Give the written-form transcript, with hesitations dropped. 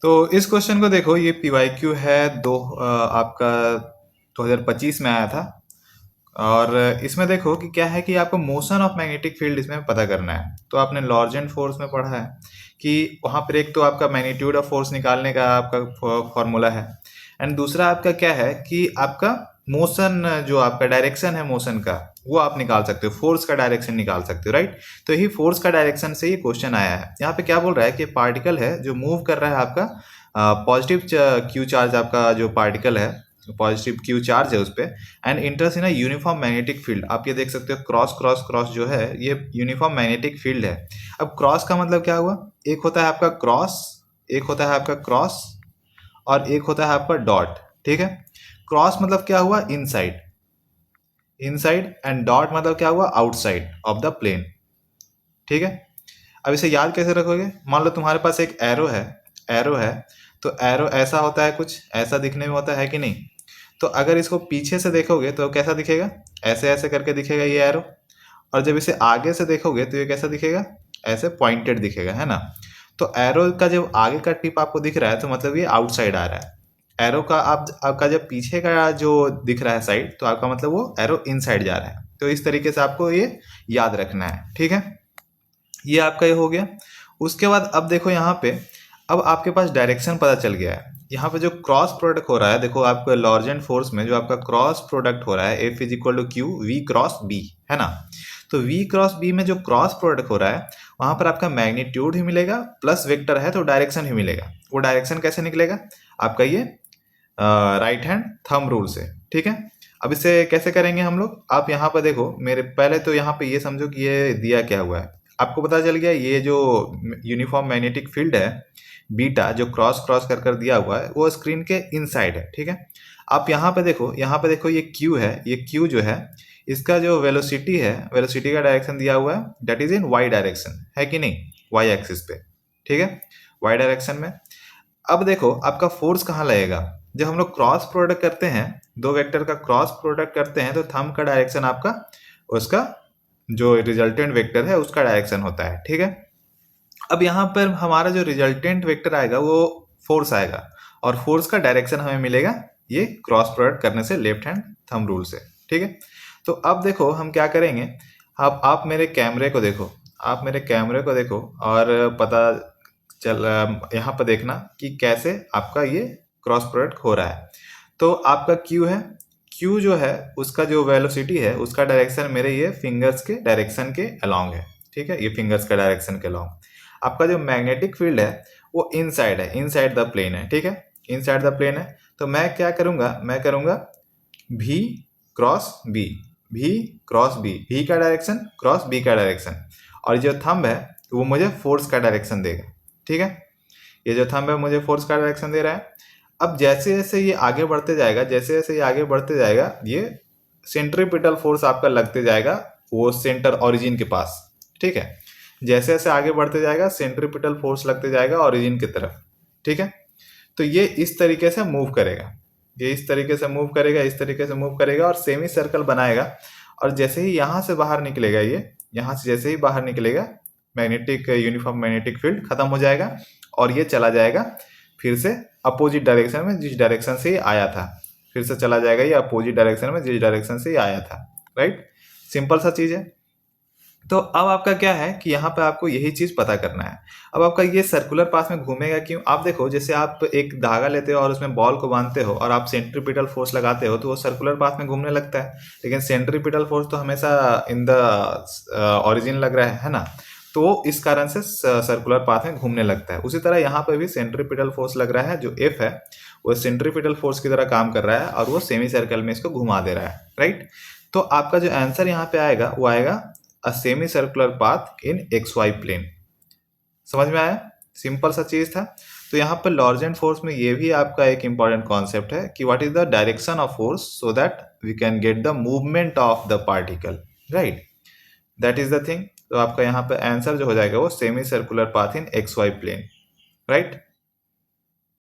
तो इस क्वेश्चन को देखो, ये PYQ है आपका 2025 में आया था। और इसमें देखो कि क्या है कि आपको मोशन ऑफ मैग्नेटिक फील्ड इसमें पता करना है। तो आपने लॉरेंट फोर्स में पढ़ा है कि वहाँ पर एक तो आपका मैग्नीट्यूड ऑफ फोर्स निकालने का आपका फॉर्मूला है, एंड दूसरा आपका क्या है कि आपका मोशन, जो आपका डायरेक्शन है मोशन का, वो आप निकाल सकते हो, फोर्स का डायरेक्शन निकाल सकते हो, राइट। तो यही फोर्स का डायरेक्शन से ये क्वेश्चन आया है। यहाँ पे क्या बोल रहा है कि पार्टिकल है जो मूव कर रहा है आपका पॉजिटिव क्यू चार्ज, आपका जो पार्टिकल है पॉजिटिव क्यू चार्ज है उस पर, and इंटर्स in a uniform magnetic field. आप ये देख सकते हो क्रॉस क्रॉस क्रॉस जो है ये यूनिफॉर्म मैग्नेटिक फील्ड है। अब क्रॉस का मतलब क्या हुआ, एक होता है आपका क्रॉस, एक होता है आपका क्रॉस, और एक होता है आपका डॉट, ठीक है। क्रॉस मतलब क्या हुआ, इनसाइड, इनसाइड, एंड डॉट मतलब क्या हुआ, आउटसाइड ऑफ द प्लेन, ठीक है। अब इसे याद कैसे रखोगे, मान लो तुम्हारे पास एक एरो है, एरो है, तो एरो ऐसा होता है, कुछ ऐसा दिखने में होता है कि नहीं। तो अगर इसको पीछे से देखोगे तो कैसा दिखेगा, ऐसे ऐसे करके दिखेगा ये एरो, और जब इसे आगे से देखोगे तो ये कैसा दिखेगा, ऐसे पॉइंटेड दिखेगा, है ना। तो एरो का जब आगे का टिप आपको दिख रहा है तो मतलब ये आउटसाइड आ रहा है। एरो का आपका जब पीछे का जो दिख रहा है साइड, तो आपका मतलब वो एरो इनसाइड जा रहा है। तो इस तरीके से आपको ये याद रखना है, ठीक है। ये आपका ये हो गया। उसके बाद अब देखो यहाँ पे, अब आपके पास डायरेक्शन पता चल गया है। यहाँ पे जो क्रॉस प्रोडक्ट हो रहा है, देखो आपको लॉरेंट फोर्स में जो आपका क्रॉस प्रोडक्ट हो रहा है F is equal to Q V cross B, है ना। तो V क्रॉस B में जो क्रॉस प्रोडक्ट हो रहा है, वहां पर आपका मैग्नीट्यूड ही मिलेगा, प्लस वेक्टर है तो डायरेक्शन ही मिलेगा। वो डायरेक्शन कैसे निकलेगा, आपका ये राइट हैंड थंब रूल से, ठीक है। अब इसे कैसे करेंगे हम लोग, आप यहाँ पर देखो, मेरे पहले तो यहाँ पे ये समझो कि ये दिया क्या हुआ है। आपको पता चल गया ये जो यूनिफॉर्म मैग्नेटिक फील्ड है बीटा, जो क्रॉस क्रॉस कर दिया हुआ है, वो स्क्रीन के इनसाइड है, ठीक है। आप यहाँ पे देखो, यहाँ पे देखो, ये क्यू है, ये क्यू जो है इसका जो वेलोसिटी है, वेलोसिटी का डायरेक्शन दिया हुआ है, that is in Y direction, है कि नहीं, वाई एक्सिस पे, ठीक है, वाई डायरेक्शन में। अब देखो आपका फोर्स कहाँ लगेगा, जब हम लोग क्रॉस प्रोडक्ट करते हैं, दो वेक्टर का क्रॉस प्रोडक्ट करते हैं, तो थंब का डायरेक्शन आपका, उसका जो रिजल्टेंट वेक्टर है उसका डायरेक्शन होता है, ठीक है। अब यहाँ पर हमारा जो रिजल्टेंट वेक्टर आएगा वो फोर्स आएगा, और फोर्स का डायरेक्शन हमें मिलेगा ये क्रॉस प्रोडक्ट करने से, लेफ्ट हैंड थंब रूल से, ठीक है। तो अब देखो हम क्या करेंगे, आप मेरे कैमरे को देखो, आप मेरे कैमरे को देखो, और पता चल यहाँ पर देखना कि कैसे आपका ये क्रॉस प्रोडक्ट हो रहा है। तो आपका Q है, Q जो है उसका जो वेलोसिटी है उसका डायरेक्शन मेरे ये फिंगर्स के डायरेक्शन के अलोंग है, ठीक है, ये फिंगर्स का डायरेक्शन के अलोंग। आपका जो मैग्नेटिक फील्ड है वो इनसाइड है, इनसाइड द प्लेन है, ठीक है, इनसाइड द प्लेन है। तो मैं क्या करूंगा, मैं करूंगा V cross B, V cross B, V का डायरेक्शन क्रॉस B का डायरेक्शन, और जो थंब है वो मुझे फोर्स का डायरेक्शन देगा, ठीक है। ये जो थंब है मुझे फोर्स का डायरेक्शन दे रहा है। अब जैसे जैसे ये आगे बढ़ते जाएगा, जैसे जैसे ये आगे बढ़ते जाएगा, ये सेंट्रीपिटल फोर्स आपका लगते जाएगा वो सेंटर ओरिजिन के पास, ठीक है। जैसे जैसे आगे बढ़ते जाएगा सेंट्रीपिटल फोर्स लगते जाएगा ओरिजिन की तरफ, ठीक है। तो ये इस तरीके से मूव करेगा, ये इस तरीके से मूव करेगा, इस तरीके से मूव करेगा, और सेमी सर्कल बनाएगा। और जैसे ही यहाँ से बाहर निकलेगा, ये यहाँ से जैसे ही बाहर निकलेगा, मैग्नेटिक यूनिफॉर्म मैग्नेटिक फील्ड खत्म हो जाएगा, और ये चला जाएगा फिर से अपोजिट डायरेक्शन में, जिस डायरेक्शन से ये आया था, फिर से चला जाएगा ये अपोजिट डायरेक्शन में जिस डायरेक्शन से ये आया था, राइट। सिंपल सा चीज है। तो अब आपका क्या है कि यहाँ पे आपको यही चीज पता करना है। अब आपका ये सर्कुलर पाथ में घूमेगा क्यों, आप देखो, जैसे आप एक धागा लेते हो और उसमें बॉल को बांधते हो और आप सेंट्रीपिटल फोर्स लगाते हो तो वो सर्कुलर पाथ में घूमने लगता है, लेकिन सेंट्रीपिटल फोर्स तो हमेशा इन द ओरिजिन लग रहा है ना। तो इस कारण से सर्कुलर पाथ में घूमने लगता है। उसी तरह यहाँ पे भी सेंट्रीपिटल फोर्स लग रहा है, जो F है वो सेंट्रीपिटल फोर्स की तरह काम कर रहा है, और वो सेमी सर्कल में इसको घुमा दे रहा है, राइट। तो आपका जो आंसर यहाँ पे आएगा वो आएगा a semi circular path in XY plane. समझ में आया, सिंपल सा चीज था। तो यहाँ पर लॉरेंट फोर्स में ये भी आपका एक इंपॉर्टेंट कॉन्सेप्ट है कि what is the direction of force so that we can get the movement of the particle, right, that is the thing. तो आपका यहाँ पे आंसर जो हो जाएगा वो semi circular path in XY plane, right.